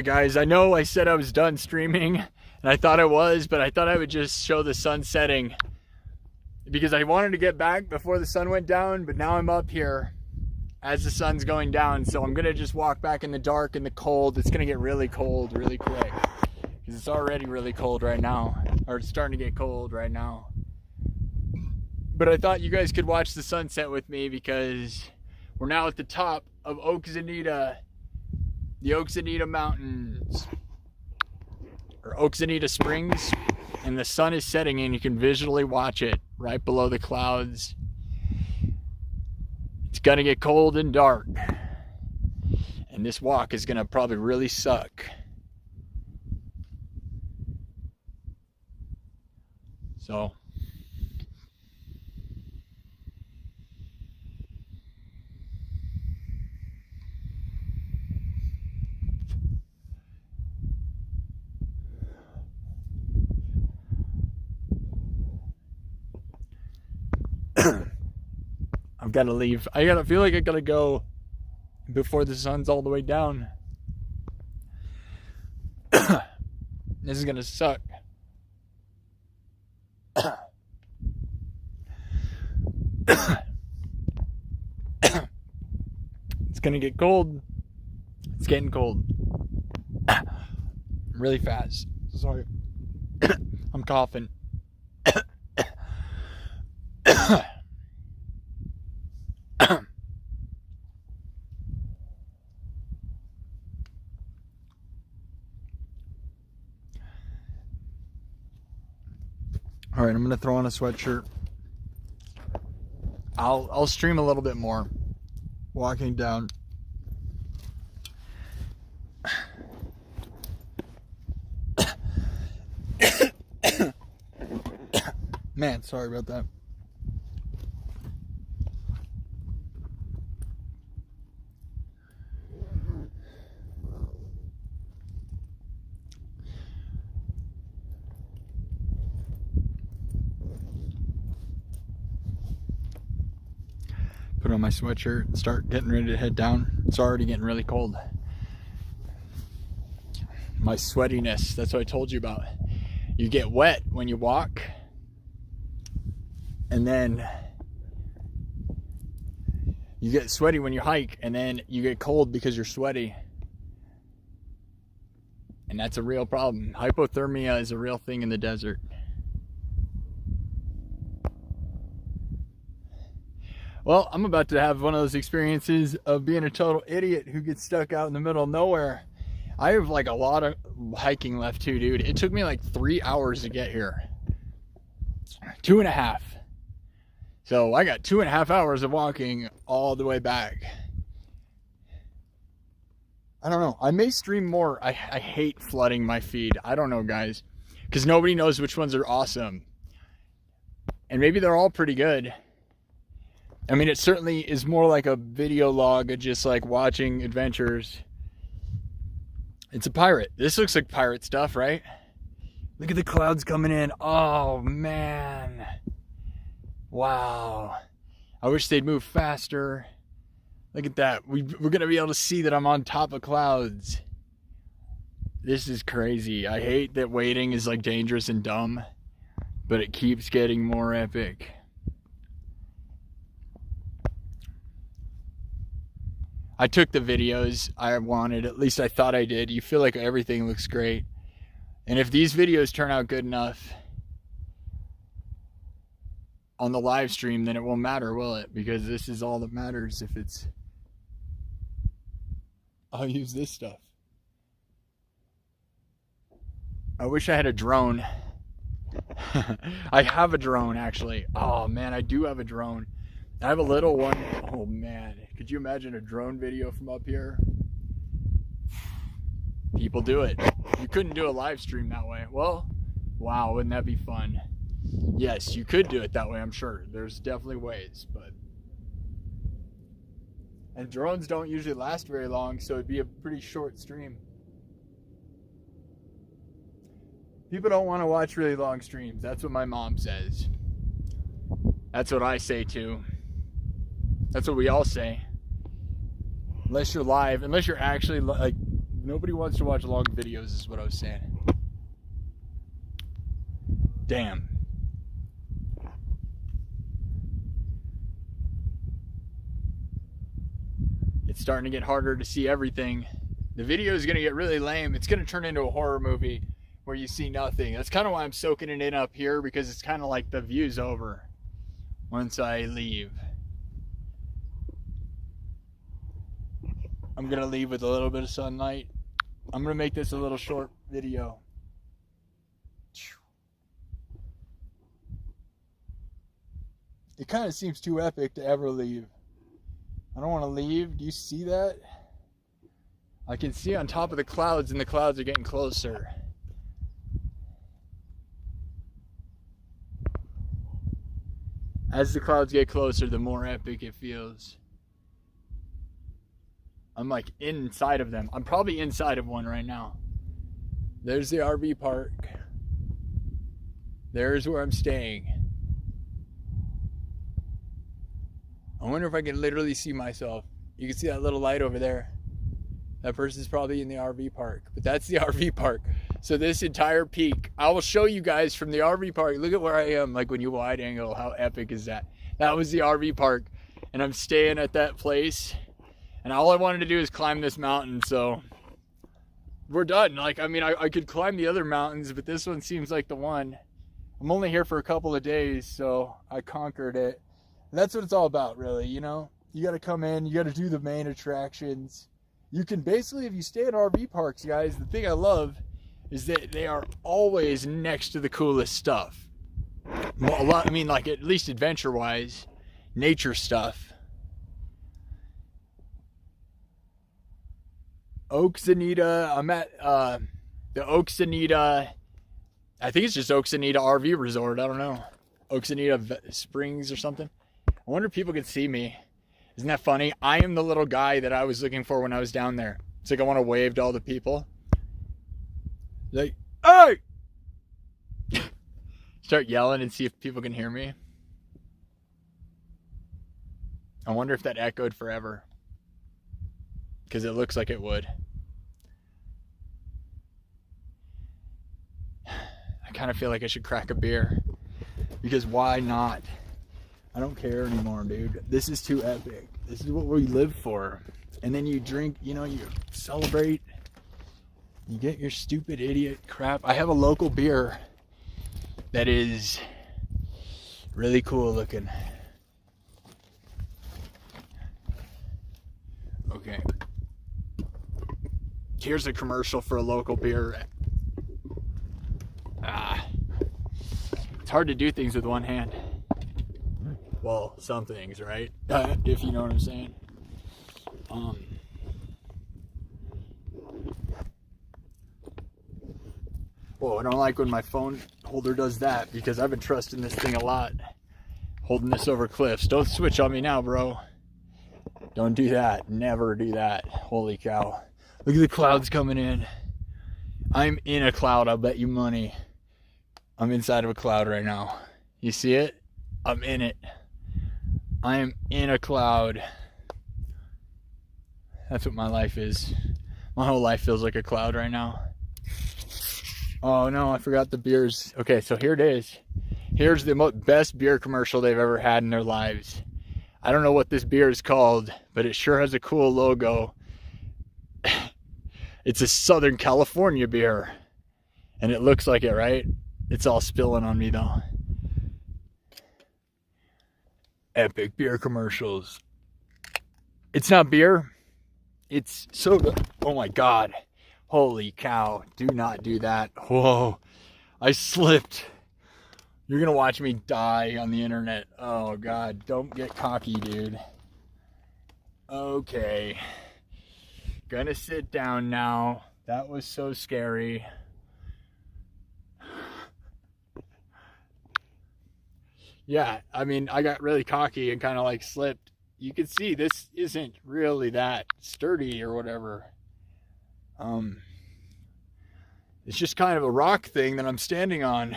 Guys, I know I said I was done streaming, and I thought I was, but I thought I would just show the sun setting because I wanted to get back before the sun went down, but now I'm up here as the sun's going down, so I'm gonna just walk back in the dark and the cold. It's gonna get really cold really quick because it's already really cold right now, or it's starting to get cold right now. But I thought you guys could watch the sunset with me because we're now at the top of Oakzanita, the Oakzanita Mountains, or Oakzanita Springs, and the sun is setting and you can visually watch it right below the clouds. It's gonna get cold and dark, and this walk is gonna probably really suck. So I've got to leave. I gotta feel like I gotta go before the sun's all the way down. This is gonna suck. It's gonna get cold. It's getting cold. Really fast. Sorry. I'm coughing. All right, I'm gonna throw on a sweatshirt. I'll stream a little bit more walking down. Man, sorry about that. Put on my sweatshirt and start getting ready to head down. It's already getting really cold. My sweatiness, that's what I told you about. You get wet when you walk, and then you get sweaty when you hike, and then you get cold because you're sweaty. And that's a real problem. Hypothermia is a real thing in the desert. Well, I'm about to have one of those experiences of being a total idiot who gets stuck out in the middle of nowhere. I have like a lot of hiking left too, dude. It took me like 3 hours to get here. 2.5. So I got 2.5 hours of walking all the way back. I don't know. I may stream more. I hate flooding my feed. I don't know, guys. Because nobody knows which ones are awesome. And maybe they're all pretty good. I mean, it certainly is more like a video log of just like watching adventures. It's a pirate. This looks like pirate stuff, right? Look at the clouds coming in. Oh, man. Wow. I wish they'd move faster. Look at that. We're going to be able to see that I'm on top of clouds. This is crazy. I hate that waiting is like dangerous and dumb, but it keeps getting more epic. I took the videos I wanted, at least I thought I did. You feel like everything looks great. And if these videos turn out good enough on the live stream, then it won't matter, will it? Because this is all that matters. If it's, I'll use this stuff. I wish I had a drone. I have a drone, actually. Oh man, I do have a drone. I have a little one. Oh man, could you imagine a drone video from up here? People do it. You couldn't do a live stream that way. Well, wow, wouldn't that be fun? Yes, you could do it that way, I'm sure. There's definitely ways, but... And drones don't usually last very long, so it'd be a pretty short stream. People don't want to watch really long streams. That's what my mom says. That's what I say too. That's what we all say. Unless you're live, unless you're actually like Nobody wants to watch long videos is what I was saying. Damn. It's starting to get harder to see everything. The video is going to get really lame. It's going to turn into a horror movie where you see nothing. That's kind of why I'm soaking it in up here, because it's kind of like the view's over once I leave. I'm going to leave with a little bit of sunlight. I'm going to make this a little short video. It kind of seems too epic to ever leave. I don't want to leave. Do you see that? I can see on top of the clouds, and the clouds are getting closer. As the clouds get closer, the more epic it feels. I'm like inside of them. I'm probably inside of one right now. There's the RV park. There's where I'm staying. I wonder if I can literally see myself. You can see that little light over there. That person's probably in the RV park, but that's the RV park. So this entire peak, I will show you guys from the RV park. Look at where I am, like when you wide angle, how epic is that? That was the RV park, and I'm staying at that place. And all I wanted to do is climb this mountain, so we're done. Like, I mean, I could climb the other mountains, but this one seems like the one. I'm only here for a couple of days, so I conquered it. And that's what it's all about, really, you know? You got to come in, you got to do the main attractions. You can basically, if you stay at RV parks, guys, the thing I love is that they are always next to the coolest stuff. Well, a lot, I mean, like, at least adventure-wise, nature stuff. Oakzanita, I'm at the Oakzanita, I think it's just Oakzanita RV Resort, I don't know. Oakzanita Springs or something. I wonder if people can see me. Isn't that funny? I am the little guy that I was looking for when I was down there. It's like I want to wave to all the people. Like, hey! Start yelling and see if people can hear me. I wonder if that echoed forever. Because it looks like it would. I kind of feel like I should crack a beer. Because why not? I don't care anymore, dude. This is too epic. This is what we live for. And then you drink, you know, you celebrate. You get your stupid idiot crap. I have a local beer that is really cool looking. Okay. Here's a commercial for a local beer. It's hard to do things with one hand. Well, some things, right? If you know what I'm saying. Whoa, I don't like when my phone holder does that, because I've been trusting this thing a lot. Holding this over cliffs. Don't switch on me now, bro. Don't do that. Never do that. Holy cow. Look at the clouds coming in. I'm in a cloud, I'll bet you money. I'm inside of a cloud right now. You see it? I'm in it. I am in a cloud. That's what my life is. My whole life feels like a cloud right now. Oh no, I forgot the beers. Okay, so here it is. Here's the best beer commercial they've ever had in their lives. I don't know what this beer is called, but it sure has a cool logo. It's a Southern California beer. And it looks like it, right? It's all spilling on me though. Epic beer commercials. It's not beer. It's soda. Oh my God. Holy cow. Do not do that. Whoa. I slipped. You're going to watch me die on the internet. Oh God. Don't get cocky, dude. Okay. Gonna sit down now. That was so scary. Yeah, I mean, I got really cocky and kind of like slipped. You can see this isn't really that sturdy or whatever. It's just kind of a rock thing that I'm standing on.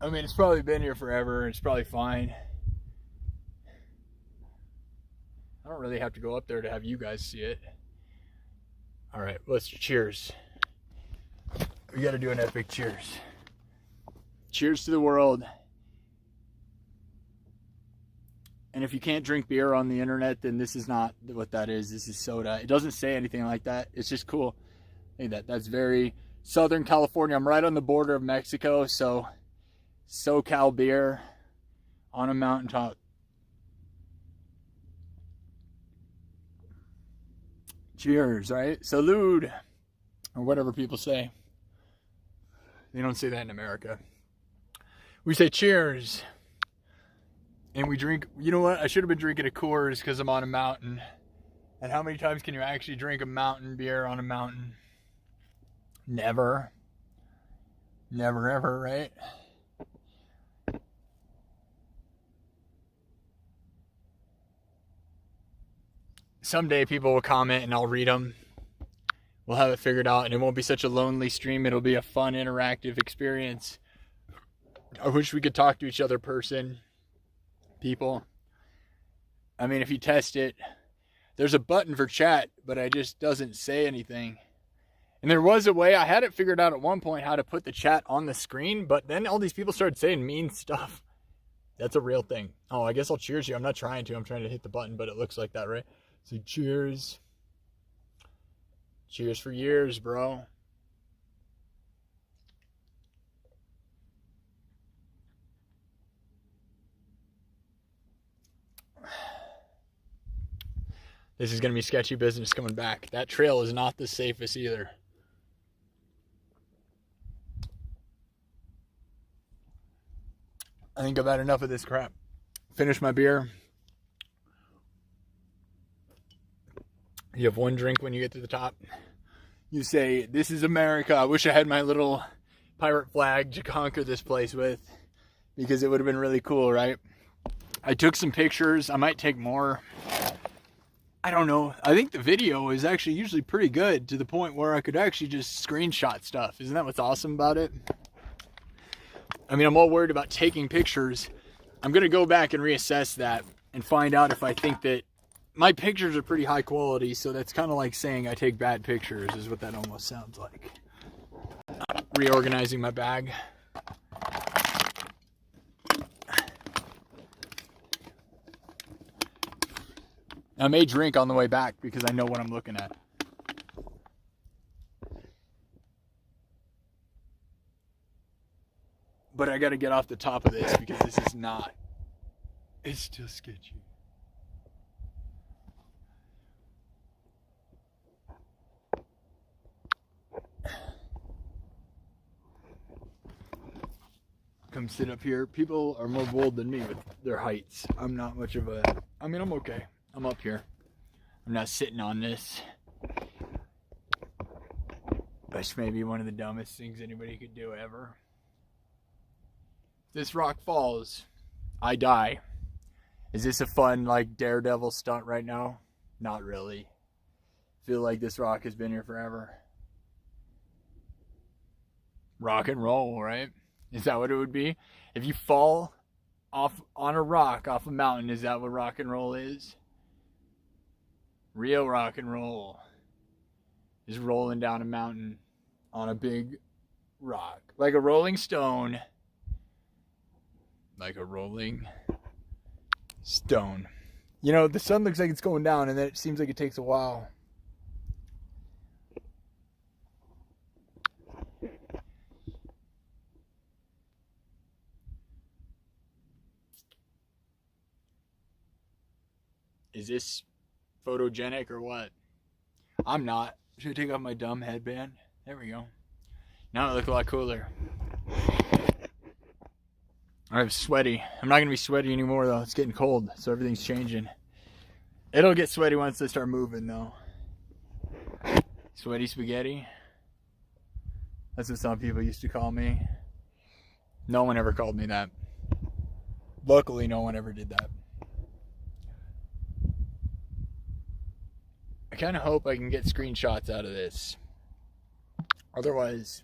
I mean, it's probably been here forever. It's probably fine. I don't really have to go up there to have you guys see it. All right, let's cheers. We got to do an epic cheers. Cheers to the world. And if you can't drink beer on the internet, then this is not what that is. This is soda. It doesn't say anything like that. It's just cool. Look at that. That's very Southern California. I'm right on the border of Mexico, so SoCal beer on a mountaintop. Cheers, right? Salud, or whatever people say. They don't say that in America. We say cheers. And we drink, you know what? I should have been drinking a Coors because I'm on a mountain. And how many times can you actually drink a mountain beer on a mountain? Never. Never ever, right? Someday people will comment and I'll read them. We'll have it figured out and it won't be such a lonely stream. It'll be a fun, interactive experience. I wish we could talk to each other people. I mean, if you test it, there's a button for chat, but it just doesn't say anything. And there was a way, I had it figured out at one point how to put the chat on the screen, but then all these people started saying mean stuff. That's a real thing. Oh, I guess I'll cheers you. I'm not trying to. I'm trying to hit the button, but it looks like that, right? So cheers. Cheers for years, bro. This is going to be sketchy business coming back. That trail is not the safest either. I think I've had enough of this crap. Finish my beer. You have one drink when you get to the top. You say, this is America. I wish I had my little pirate flag to conquer this place with. Because it would have been really cool, right? I took some pictures. I might take more. I don't know. I think the video is actually usually pretty good to the point where I could actually just screenshot stuff. Isn't that what's awesome about it? I mean, I'm all worried about taking pictures. I'm going to go back and reassess that and find out if I think that my pictures are pretty high quality. So that's kind of like saying I take bad pictures is what that almost sounds like. Reorganizing my bag. I may drink on the way back because I know what I'm looking at. But I got to get off the top of this because this is not. It's still sketchy. Come sit up here. People are more bold than me with their heights. I'm not much of a. I mean, I'm okay. I'm up here. I'm not sitting on this. That's maybe one of the dumbest things anybody could do ever. This rock falls, I die. Is this a fun, like, daredevil stunt right now? Not really. Feel like this rock has been here forever. Rock and roll, right? Is that what it would be? If you fall off on a rock off a mountain, is that what rock and roll is? Real rock and roll is rolling down a mountain on a big rock. Like a rolling stone. Like a rolling stone. You know, the sun looks like it's going down and then it seems like it takes a while. Is this photogenic or what? I'm not. Should I take off my dumb headband? There we go. Now I look a lot cooler. I'm sweaty. I'm not going to be sweaty anymore though. It's getting cold, so everything's changing. It'll get sweaty once they start moving though. Sweaty spaghetti. That's what some people used to call me. No one ever called me that. Luckily, no one ever did that. I kind of hope I can get screenshots out of this. Otherwise,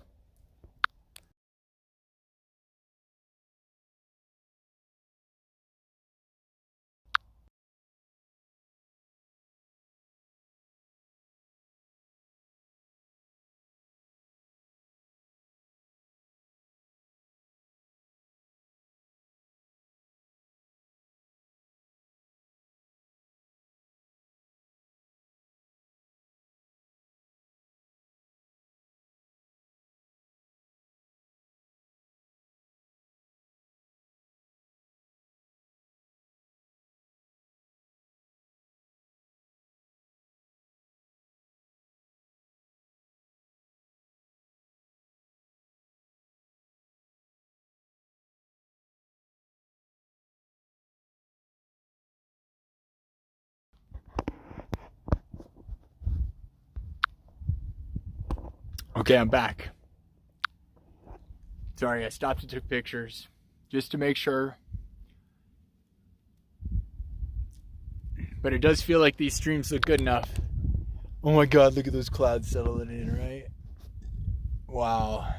Okay, I'm back. Sorry, I stopped and took pictures just to make sure. But it does feel like these streams look good enough. Oh my God, look at those clouds settling in, right? Wow.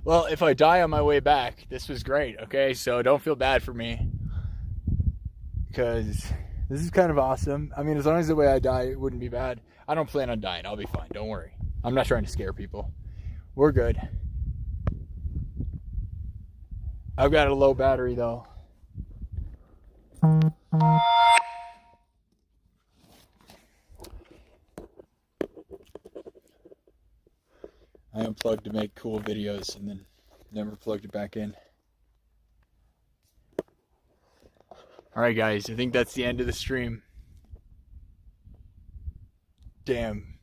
Well, if I die on my way back, this was great, okay? So don't feel bad for me. Because this is kind of awesome. I mean, as long as the way I die, it wouldn't be bad. I don't plan on dying. I'll be fine. Don't worry. I'm not trying to scare people. We're good. I've got a low battery, though. I unplugged to make cool videos and then never plugged it back in. Alright guys, I think that's the end of the stream. Damn.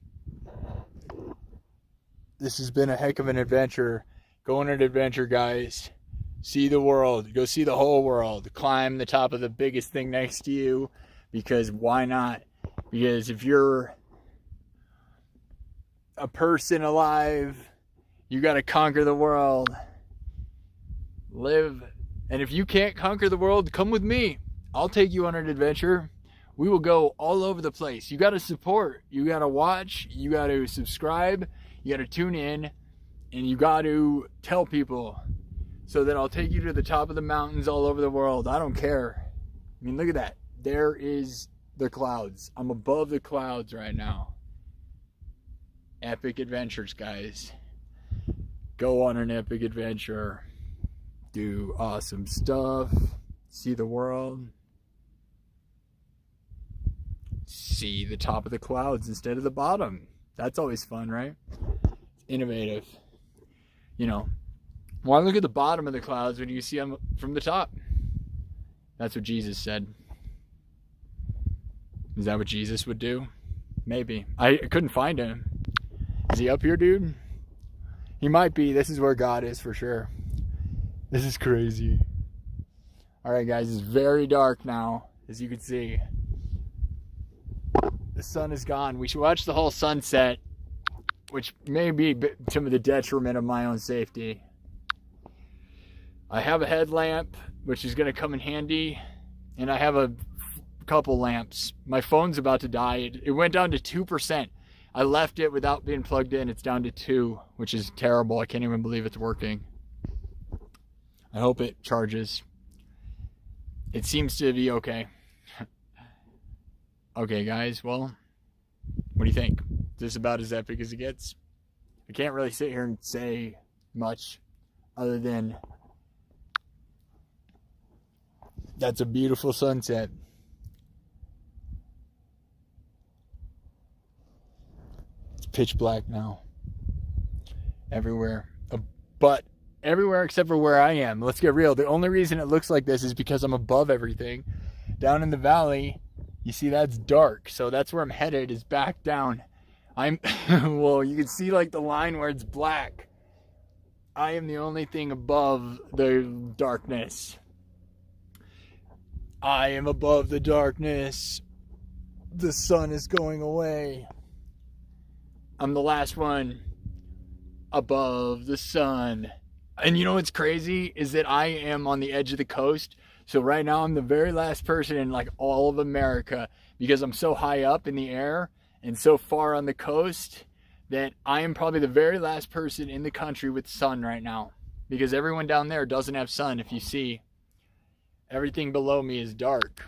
This has been a heck of an adventure. Go on an adventure, guys. See the world. Go see the whole world. Climb the top of the biggest thing next to you. Because why not? Because if you're a person alive, you got to conquer the world. Live. And if you can't conquer the world, come with me. I'll take you on an adventure. We will go all over the place. You got to support. You got to watch. You got to subscribe. You got to tune in. And you got to tell people so that I'll take you to the top of the mountains all over the world. I don't care. I mean, look at that. There is the clouds. I'm above the clouds right now. Epic adventures, guys. Go on an epic adventure. Do awesome stuff. See the world. See the top of the clouds instead of the bottom. That's always fun, right? It's innovative. You know, why look at the bottom of the clouds when you see them from the top? That's what Jesus said. Is that what Jesus would do? Maybe. I couldn't find him. Is he up here, dude? He might be. This is where God is for sure. This is crazy. Alright guys, it's very dark now, as you can see. The sun is gone. We should watch the whole sunset, which may be to the detriment of my own safety. I have a headlamp, which is going to come in handy, and I have a couple lamps. My phone's about to die. It went down to 2%. I left it without being plugged in. It's down to 2, which is terrible. I can't even believe it's working. I hope it charges. It seems to be okay. Okay, guys, well, what do you think? Is this about as epic as it gets? I can't really sit here and say much other than that's a beautiful sunset. It's pitch black now. Everywhere. But everywhere except for where I am. Let's get real. The only reason it looks like this is because I'm above everything. Down in the valley, you see that's dark. So that's where I'm headed, is back down. Well, you can see like the line where it's black. I am the only thing above the darkness. I am above the darkness. The sun is going away. I'm the last one above the sun. And you know what's crazy is that I am on the edge of the coast. So right now I'm the very last person in like all of America, because I'm so high up in the air and so far on the coast that I am probably the very last person in the country with sun right now, because everyone down there doesn't have sun. If you see, everything below me is dark.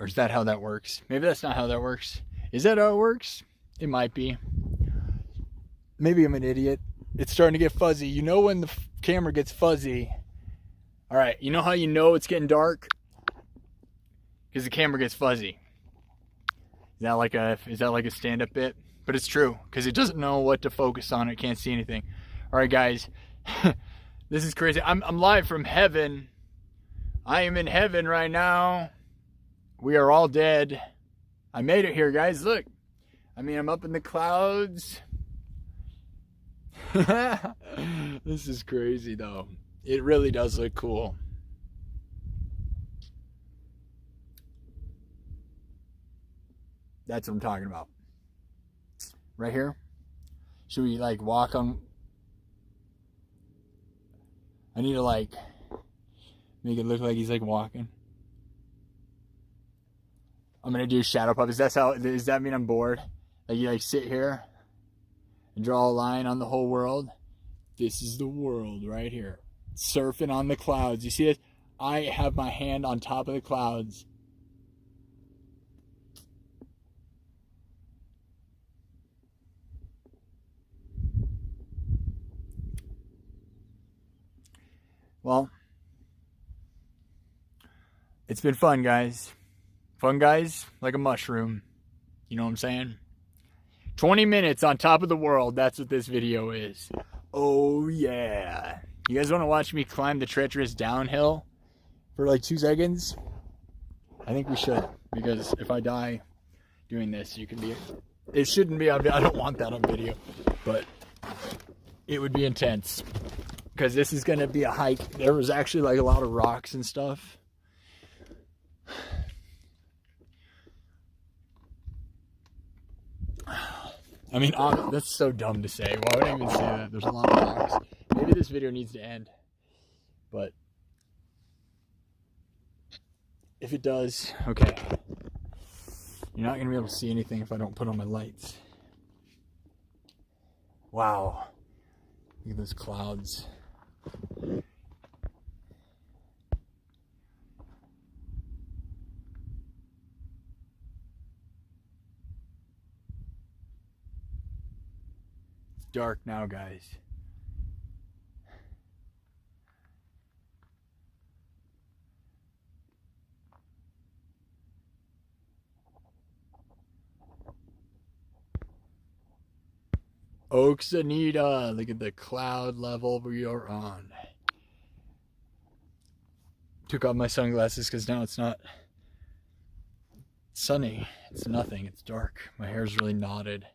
Or is that how that works? Maybe that's not how that works. Is that how it works? It might be. Maybe I'm an idiot. It's starting to get fuzzy. You know when the camera gets fuzzy. All right, you know how you know it's getting dark? Because the camera gets fuzzy. Is that like a stand-up bit? But it's true, because it doesn't know what to focus on. It can't see anything. All right, guys. This is crazy. I'm live from heaven. I am in heaven right now. We are all dead. I made it here, guys. Look. I mean, I'm up in the clouds. This is crazy, though. It really does look cool. That's what I'm talking about. Right here. Should we like walk on? I need to like make it look like he's like walking. I'm gonna do shadow puppets. That's how. Does that mean I'm bored? Like you like sit here and draw a line on the whole world. This is the world right here. Surfing on the clouds. You see it? I have my hand on top of the clouds. Well, it's been fun, guys. Fun, guys, like a mushroom. You know what I'm saying? 20 minutes on top of the world. That's what this video is. Oh, yeah. You guys want to watch me climb the treacherous downhill for like 2 seconds? I think we should. Because if I die doing this, you can be... It shouldn't be on video. I don't want that on video. But it would be intense. Because this is going to be a hike. There was actually like a lot of rocks and stuff. I mean, that's so dumb to say. Why would I even say that? There's a lot of rocks. Maybe this video needs to end. But if it does, okay. You're not going to be able to see anything if I don't put on my lights. Wow. Look at those clouds. It's dark now, guys. Oakzanita, look at the cloud level we are on. Took off my sunglasses because now it's not sunny. It's nothing. It's dark. My hair's really knotted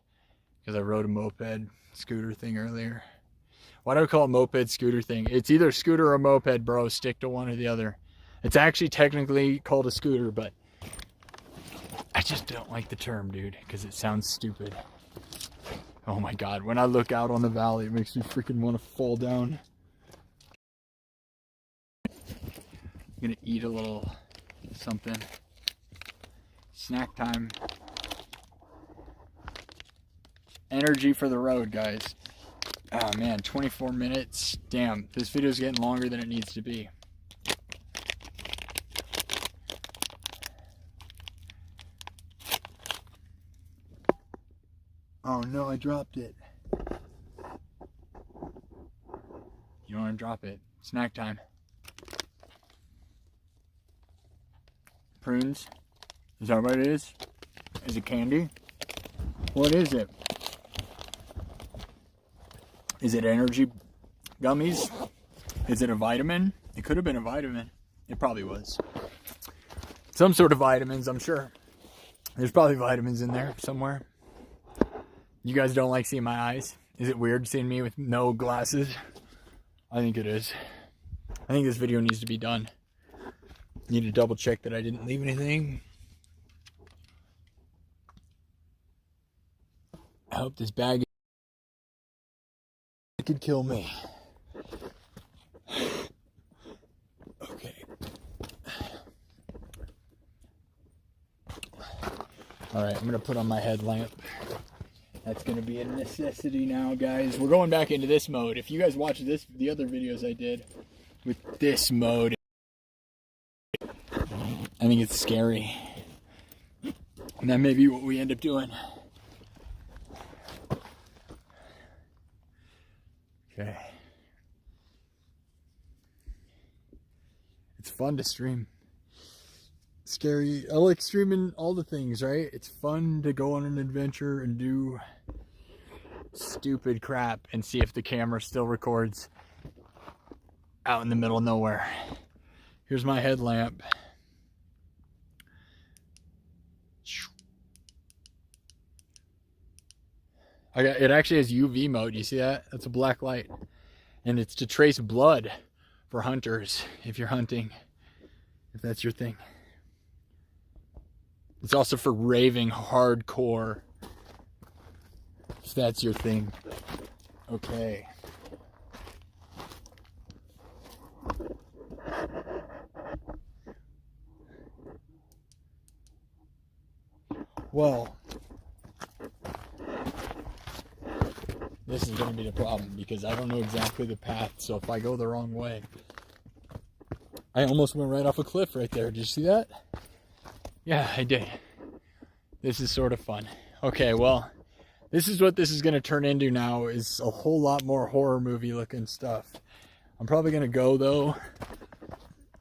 because I rode a moped scooter thing earlier. Why do I call it moped scooter thing? It's either scooter or moped, bro. Stick to one or the other. It's actually technically called a scooter, but I just don't like the term, dude, because it sounds stupid. Oh my god, when I look out on the valley, it makes me freaking want to fall down. I'm gonna eat a little something. Snack time. Energy for the road, guys. Oh man, 24 minutes. Damn, this video is getting longer than it needs to be. Oh no, I dropped it. You don't want to drop it. Snack time. Prunes. Is that what it is? Is it candy? What is it? Is it energy gummies? Is it a vitamin? It could have been a vitamin. It probably was. Some sort of vitamins, I'm sure. There's probably vitamins in there somewhere. You guys don't like seeing my eyes? Is it weird seeing me with no glasses? I think it is. I think this video needs to be done. Need to double check that I didn't leave anything. I hope this bag could kill me. Okay. Alright, I'm gonna put on my headlamp. That's gonna be a necessity now, guys. We're going back into this mode. If you guys watch the other videos I did with this mode, I think it's scary. And that may be what we end up doing. Okay. It's fun to stream. Scary. I like streaming all the things, right? It's fun to go on an adventure and do stupid crap and see if the camera still records out in the middle of nowhere. Here's my headlamp. It actually has UV mode. You see that? That's a black light. And it's to trace blood for hunters if you're hunting. If that's your thing. It's also for raving hardcore, if that's your thing. Okay. Well, this is going to be the problem because I don't know exactly the path. So if I go the wrong way, I almost went right off a cliff right there. Did you see that? Yeah, I did. This is sort of fun. Okay, well, this is what this is going to turn into now, is a whole lot more horror movie looking stuff. I'm probably going to go though.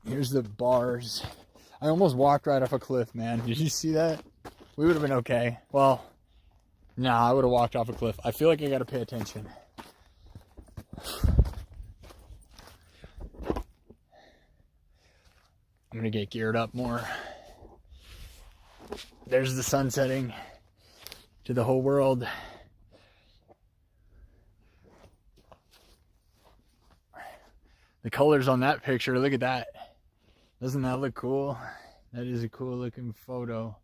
Here's the bars. I almost walked right off a cliff, man. Did you see that? We would have been okay. Well, nah, I would have walked off a cliff. I feel like I got to pay attention. I'm going to get geared up more. There's the sun setting to the whole world. The colors on that picture, look at that. Doesn't that look cool? That is a cool looking photo.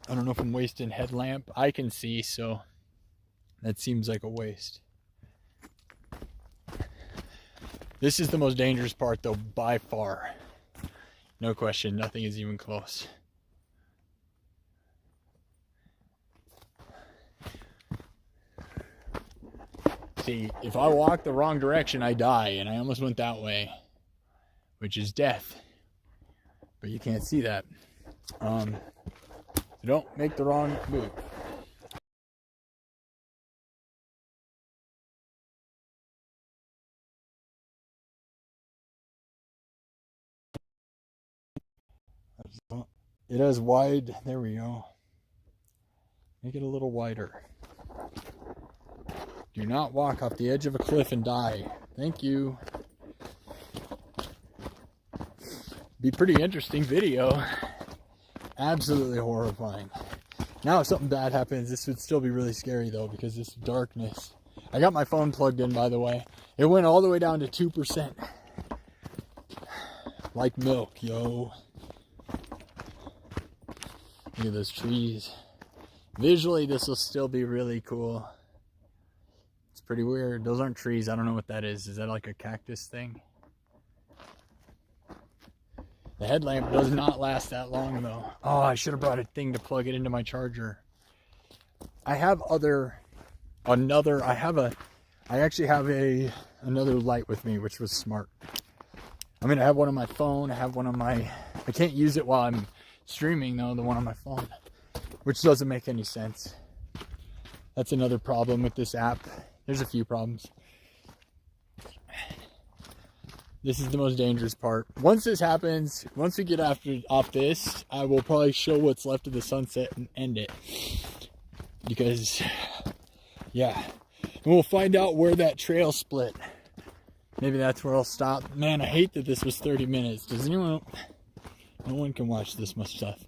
I don't know if I'm wasting headlamp. I can see, so that seems like a waste. This is the most dangerous part though, by far. No question, nothing is even close. See, if I walk the wrong direction, I die, and I almost went that way, which is death. But you can't see that. So don't make the wrong move. It has wide, there we go. Make it a little wider. Do not walk off the edge of a cliff and die. Thank you. Be pretty interesting video. Absolutely horrifying. Now if something bad happens, this would still be really scary though, because this darkness. I got my phone plugged in, by the way. It went all the way down to 2%. Like milk, yo. Look at those trees. Visually, this will still be really cool. It's pretty weird. Those aren't trees. I don't know what that is. Is that like a cactus thing? The headlamp does not last that long though. Oh, I should have brought a thing to plug it into my charger. I have I actually have another light with me, which was smart. I mean, I have one on my phone. I have one on my, I can't use it while I'm streaming though, the one on my phone, which doesn't make any sense. That's another problem with this app. There's a few problems. This is the most dangerous part. Once this happens, once we get off this, I will probably show what's left of the sunset and end it. Because, yeah. And we'll find out where that trail split. Maybe that's where I'll stop. Man, I hate that this was 30 minutes. Does anyone... No one can watch this much stuff.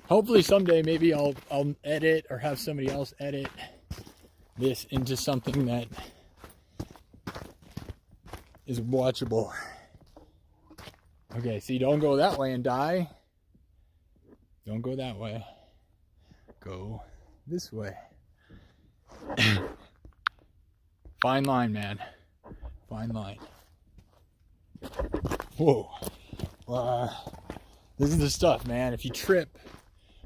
Hopefully someday maybe I'll edit or have somebody else edit this into something that is watchable. Okay, see, don't go that way and die. Don't go that way. Go this way. Fine line, man. Fine line. Whoa. This is the stuff, man. If you trip,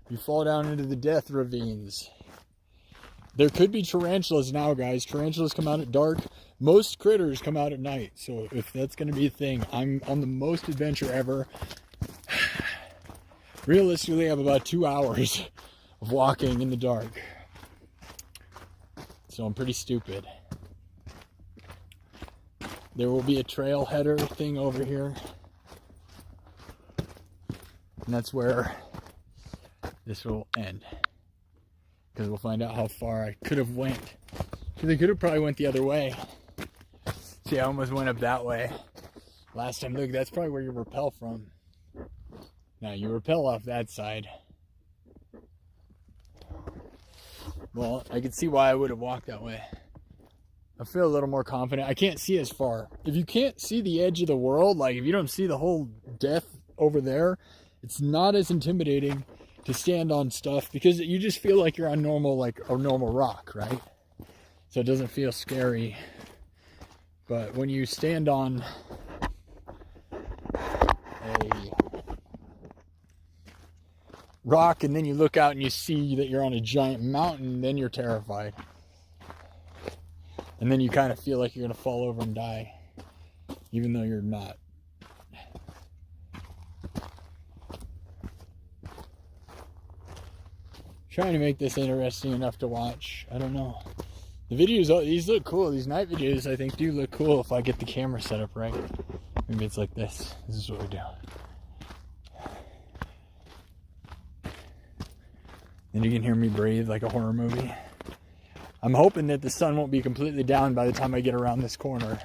you fall down into the death ravines. There could be tarantulas now, guys. Tarantulas come out at dark. Most critters come out at night. So if that's going to be a thing, I'm on the most adventure ever. Realistically, I have about 2 hours of walking in the dark. So I'm pretty stupid. There will be a trail header thing over here. And that's where this will end. Because we'll find out how far I could have went. Because I could have probably went the other way. See, I almost went up that way. Last time, look, that's probably where you rappel from. Now, you rappel off that side. Well, I could see why I would have walked that way. I feel a little more confident. I can't see as far. If you can't see the edge of the world, like if you don't see the whole death over there, it's not as intimidating to stand on stuff because you just feel like you're on normal, like a normal rock, right? So it doesn't feel scary. But when you stand on a rock and then you look out and you see that you're on a giant mountain, then you're terrified. And then you kind of feel like you're going to fall over and die, even though you're not. Trying to make this interesting enough to watch. I don't know. The videos, these look cool. These night videos, I think, do look cool if I get the camera set up right. Maybe it's like this. This is what we do. And you can hear me breathe like a horror movie. I'm hoping that the sun won't be completely down by the time I get around this corner.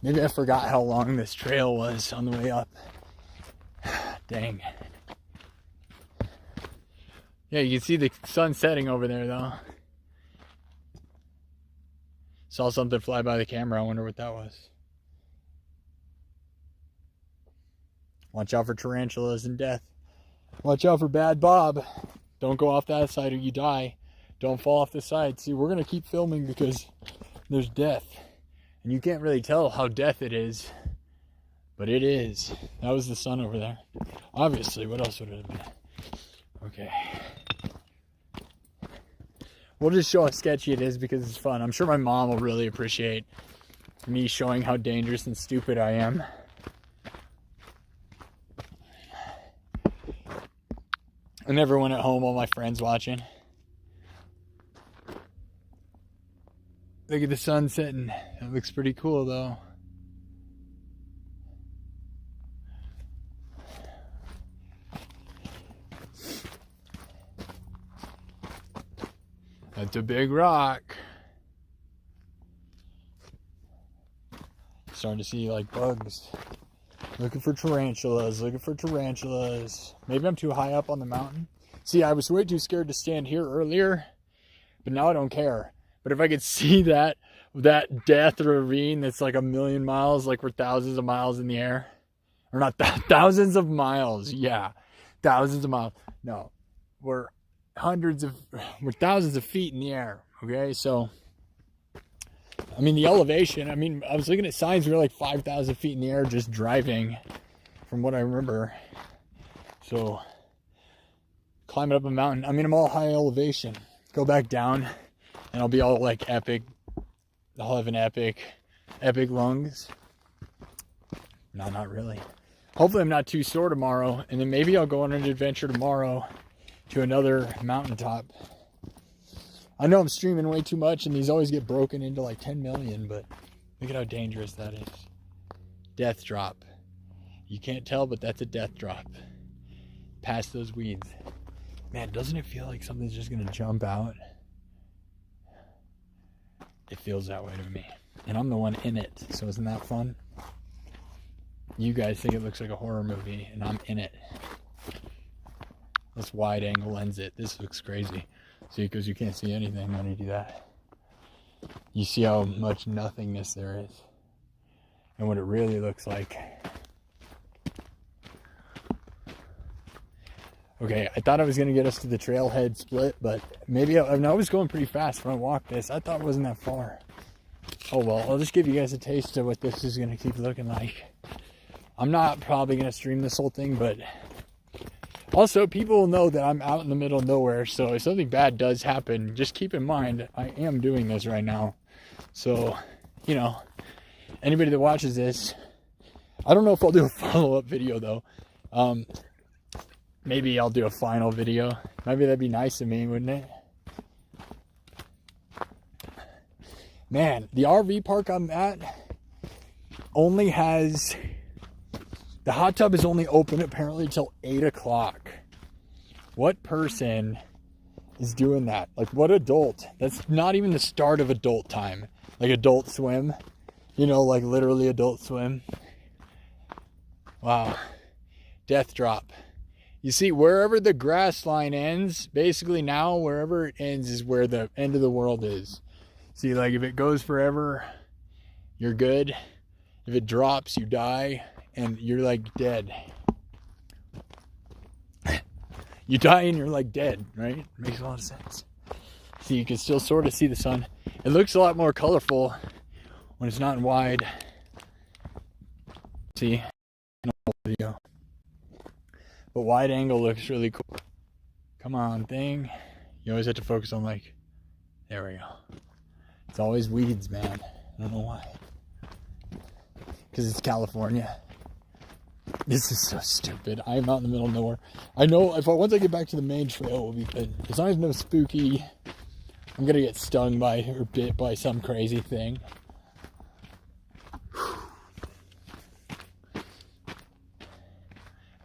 Maybe I forgot how long this trail was on the way up. Dang. Yeah, you can see the sun setting over there though. Saw something fly by the camera. I wonder what that was. Watch out for tarantulas and death. Watch out for Bad Bob. Don't go off that side or you die. Don't fall off the side. See, we're going to keep filming because there's death. And you can't really tell how death it is. But it is. That was the sun over there. Obviously, what else would it have been? Okay. We'll just show how sketchy it is because it's fun. I'm sure my mom will really appreciate me showing how dangerous and stupid I am. And everyone at home, all my friends watching. Look at the sun setting. That looks pretty cool though. That's a big rock. Starting to see like bugs. Looking for tarantulas, looking for tarantulas. Maybe I'm too high up on the mountain. See, I was way too scared to stand here earlier, but now I don't care. But if I could see that death ravine that's like 1,000,000 miles, like we're thousands of miles in the air. Or not thousands of miles, yeah. Thousands of miles. No, we're thousands of feet in the air, okay? So, I mean, the elevation, I was looking at signs, we were like 5,000 feet in the air just driving, from what I remember. So, climbing up a mountain, I'm all high elevation. Go back down, and I'll be all like epic. I'll have an epic lungs. No, not really. Hopefully I'm not too sore tomorrow, and then maybe I'll go on an adventure tomorrow to another mountaintop. I know I'm streaming way too much, and these always get broken into like 10 million, but look at how dangerous that is. Death drop. You can't tell, but that's a death drop. Past those weeds. Man, doesn't it feel like something's just gonna jump out? It feels that way to me. And I'm the one in it, so isn't that fun? You guys think it looks like a horror movie, and I'm in it. Let's wide angle lens it. This looks crazy. See, because you can't see anything when you do that. You see how much nothingness there is. And what it really looks like. Okay, I thought I was going to get us to the trailhead split, but maybe I was going pretty fast when I walked this. I thought it wasn't that far. Oh well, I'll just give you guys a taste of what this is going to keep looking like. I'm not probably going to stream this whole thing, but also people will know that I'm out in the middle of nowhere, so if something bad does happen, just keep in mind I am doing this right now. So, you know, anybody that watches this, I don't know if I'll do a follow-up video though. Maybe I'll do a final video. Maybe that'd be nice of me, wouldn't it? Man, the RV park I'm at only has... The hot tub is only open apparently till 8 o'clock. What person is doing that? Like, what adult? That's not even the start of adult time. Like Adult Swim. You know, like literally Adult Swim. Wow. Death drop. You see, wherever the grass line ends, basically now, wherever it ends is where the end of the world is. See, like if it goes forever, you're good. If it drops, you die, and you're like dead. You die and you're like dead, right? Makes a lot of sense. See, you can still sort of see the sun. It looks a lot more colorful when it's not in wide. See, video. But wide angle looks really cool. Come on, thing. You always have to focus on like, there we go. It's always weeds, man. I don't know why. Because it's California. This is so stupid. I'm out in the middle of nowhere. I know once I get back to the main trail, it will be good. As long as no spooky, I'm gonna get stung by or bit by some crazy thing.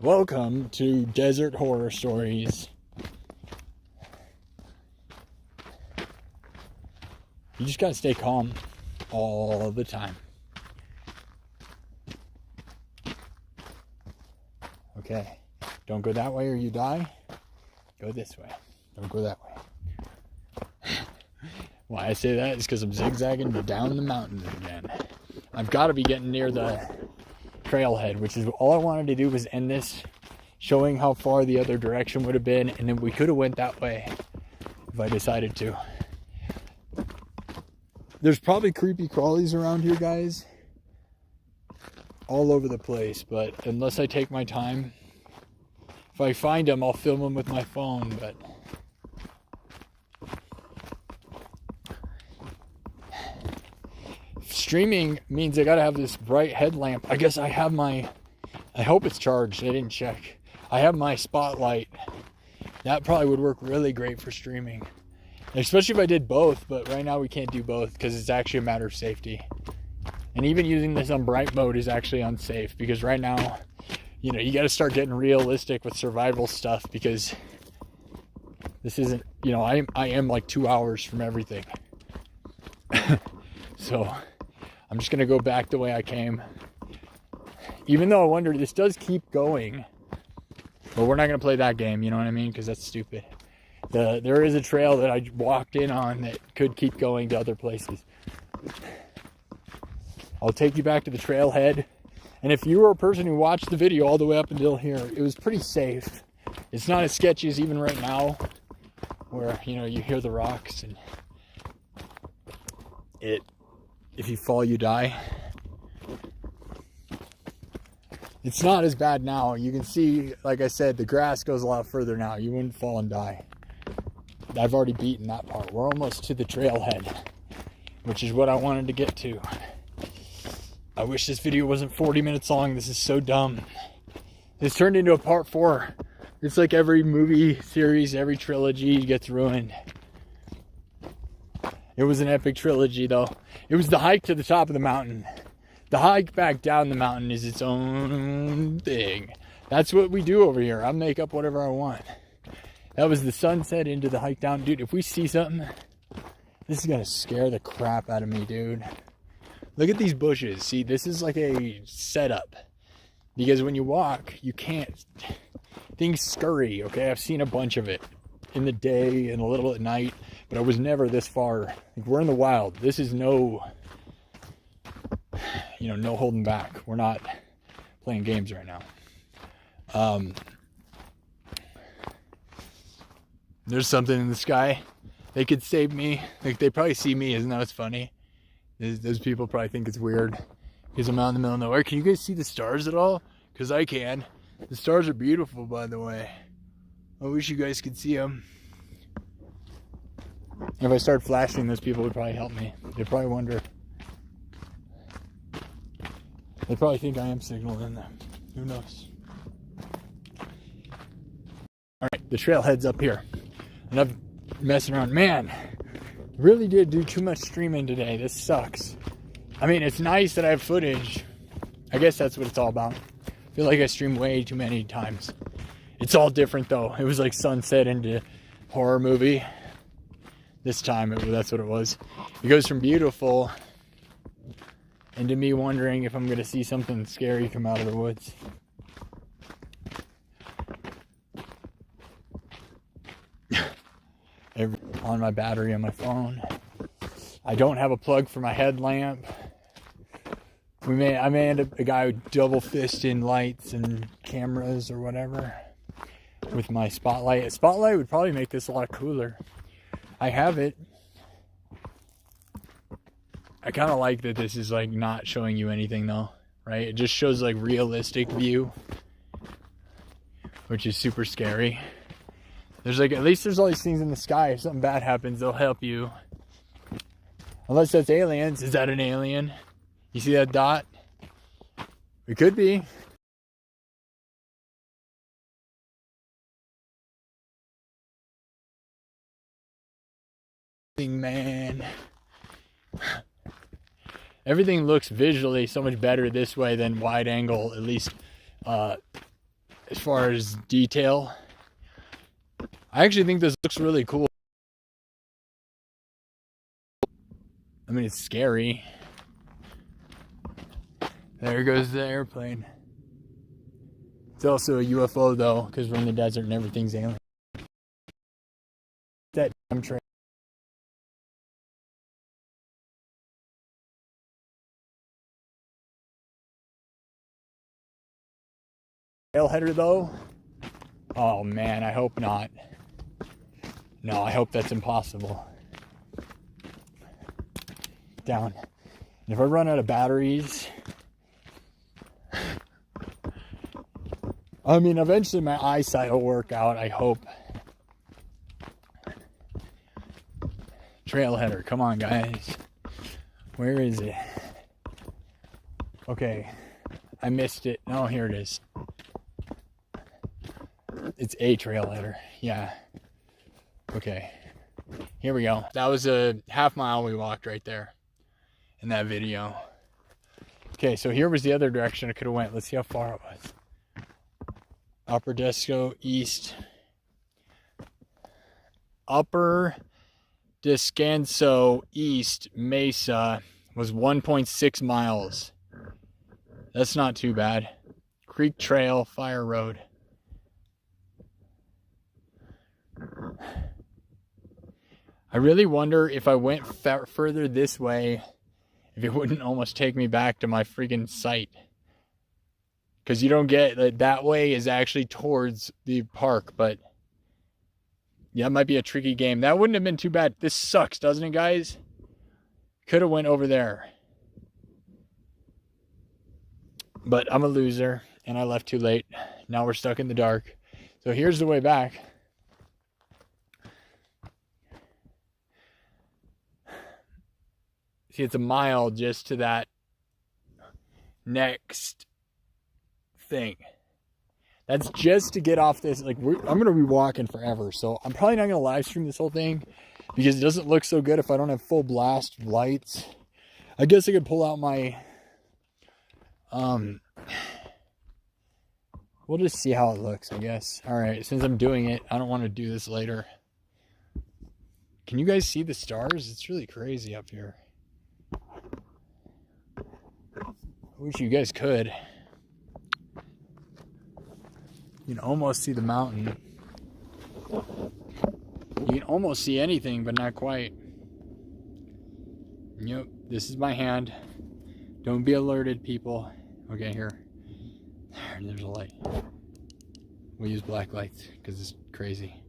Welcome to Desert Horror Stories. You just gotta stay calm all the time. Okay, don't go that way or you die. Go this way. Don't go that way. Why I say that is because I'm zigzagging down the mountain again. I've got to be getting near the trailhead, which is all I wanted to do was end this showing how far the other direction would have been, and then we could have went that way if I decided to. There's probably creepy crawlies around here, guys, all over the place, but unless I take my time, if I find them, I'll film them with my phone. But streaming means I gotta have this bright headlamp. I guess I have my, I hope it's charged, I didn't check. I have my spotlight. That probably would work really great for streaming, especially if I did both, but right now we can't do both because it's actually a matter of safety. And even using this on bright mode is actually unsafe because right now, you know, you got to start getting realistic with survival stuff because this isn't, you know, I am like 2 hours from everything. So I'm just going to go back the way I came. Even though I wonder, this does keep going, but we're not going to play that game, you know what I mean? Because that's stupid. There is a trail that I walked in on that could keep going to other places. I'll take you back to the trailhead. And if you were a person who watched the video all the way up until here, it was pretty safe. It's not as sketchy as even right now, where, you know, you hear the rocks and if you fall, you die. It's not as bad now. You can see, like I said, the grass goes a lot further now. You wouldn't fall and die. I've already beaten that part. We're almost to the trailhead, which is what I wanted to get to. I wish this video wasn't 40 minutes long. This is so dumb. This turned into a part 4. It's like every movie series, every trilogy gets ruined. It was an epic trilogy though. It was the hike to the top of the mountain. The hike back down the mountain is its own thing. That's what we do over here. I make up whatever I want. That was the sunset into the hike down. Dude, if we see something, this is gonna scare the crap out of me, dude. Look at these bushes. See, this is like a setup. Because when you walk, you can't, things scurry, okay? I've seen a bunch of it in the day and a little at night, but I was never this far. Like, we're in the wild. This is no, you know, no holding back. We're not playing games right now. There's something in the sky. They could save me. Like, they probably see me. Isn't that what's funny? Those people probably think it's weird because I'm out in the middle of nowhere. Can you guys see the stars at all? Because I can. The stars are beautiful, by the way. I wish you guys could see them. If I start flashing, those people would probably help me. They'd probably wonder. They probably think I am signaling them. Who knows? Alright, the trailhead's up here. And I'm messing around. Man, really did do too much streaming today. This sucks. I mean, it's nice that I have footage. I guess that's what it's all about. I feel like I streamed way too many times. It's all different though. It was like sunset into horror movie. This time, that's what it was. It goes from beautiful into me wondering if I'm going to see something scary come out of the woods. On my battery on my phone. I don't have a plug for my headlamp. I may end up a guy double fisting lights and cameras or whatever with my spotlight. A spotlight would probably make this a lot cooler. I have it. I kind of like that this is like not showing you anything though, right? It just shows like realistic view, which is super scary. There's like, at least there's all these things in the sky. If something bad happens, they'll help you. Unless that's aliens. Is that an alien? You see that dot? It could be. Man. Everything looks visually so much better this way than wide angle, at least as far as detail. I actually think this looks really cool. I mean, it's scary. There goes the airplane. It's also a UFO though, because we're in the desert and everything's alien. That damn train. Trailheader though? Oh man, I hope not. No, I hope that's impossible. Down. And if I run out of batteries, I mean, eventually my eyesight will work out, I hope. Trailheader, come on guys. Where is it? Okay, I missed it. Oh, here it is. It's a trailheader, yeah. Okay, here we go. That was a half mile we walked right there in that video. Okay, so here was the other direction I could have went. Let's see how far it was. Upper Descanso East. Upper Descanso East Mesa was 1.6 miles. That's not too bad. Creek Trail, Fire Road. I really wonder if I went further this way, if it wouldn't almost take me back to my freaking site. Because you don't get that way is actually towards the park, but yeah, it might be a tricky game. That wouldn't have been too bad. This sucks, doesn't it, guys? Could have went over there. But I'm a loser, and I left too late. Now we're stuck in the dark. So here's the way back. See, it's a mile just to that next thing. That's just to get off this. Like, I'm going to be walking forever, so I'm probably not going to live stream this whole thing because it doesn't look so good if I don't have full blast lights. I guess I could pull out my... We'll just see how it looks, I guess. All right, since I'm doing it, I don't want to do this later. Can you guys see the stars? It's really crazy up here. I wish you guys could. You can almost see the mountain. You can almost see anything, but not quite. Yep, this is my hand. Don't be alerted, people. Okay, here. There's a light. We'll use black lights because it's crazy.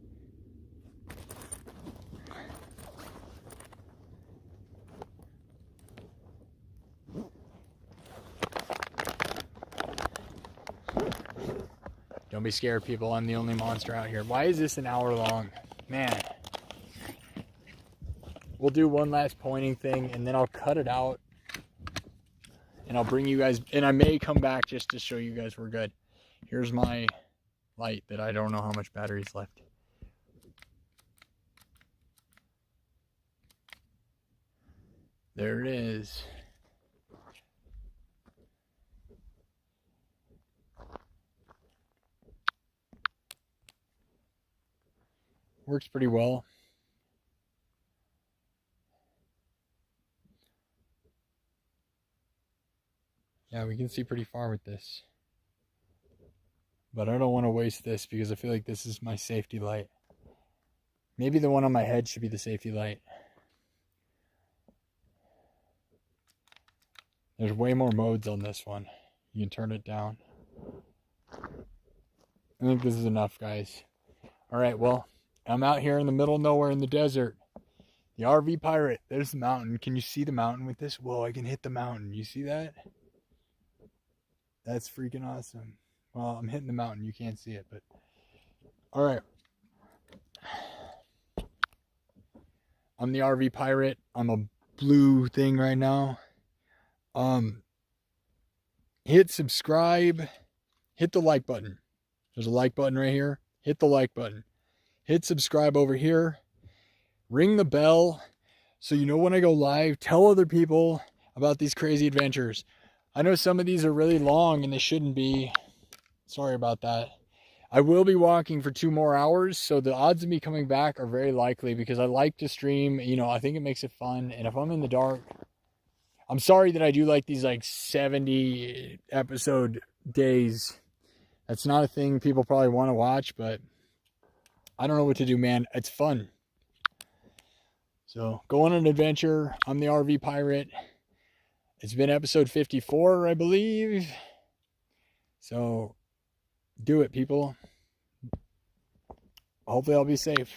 Don't be scared, people. I'm the only monster out here. Why is this an hour long? Man. We'll do one last pointing thing, and then I'll cut it out. And I'll bring you guys... And I may come back just to show you guys we're good. Here's my light that I don't know how much battery's left. There it is. Works pretty well. Yeah, we can see pretty far with this. But I don't want to waste this because I feel like this is my safety light. Maybe the one on my head should be the safety light. There's way more modes on this one. You can turn it down. I think this is enough, guys. All right, well, I'm out here in the middle of nowhere in the desert. The RV Pirate. There's the mountain. Can you see the mountain with this? Whoa, I can hit the mountain. You see that? That's freaking awesome. Well, I'm hitting the mountain. You can't see it, but... All right. I'm the RV Pirate. I'm a blue thing right now. Hit subscribe. Hit the like button. There's a like button right here. Hit the like button. Hit subscribe over here. Ring the bell so you know when I go live. Tell other people about these crazy adventures. I know some of these are really long and they shouldn't be. Sorry about that. I will be walking for 2 more hours, so the odds of me coming back are very likely because I like to stream. You know, I think it makes it fun. And if I'm in the dark, I'm sorry that I do like these like 70 episode days. That's not a thing people probably want to watch, but I don't know what to do, man. It's fun. So go on an adventure. I'm the RV Pirate. It's been episode 54, I believe. So do it, people. Hopefully I'll be safe.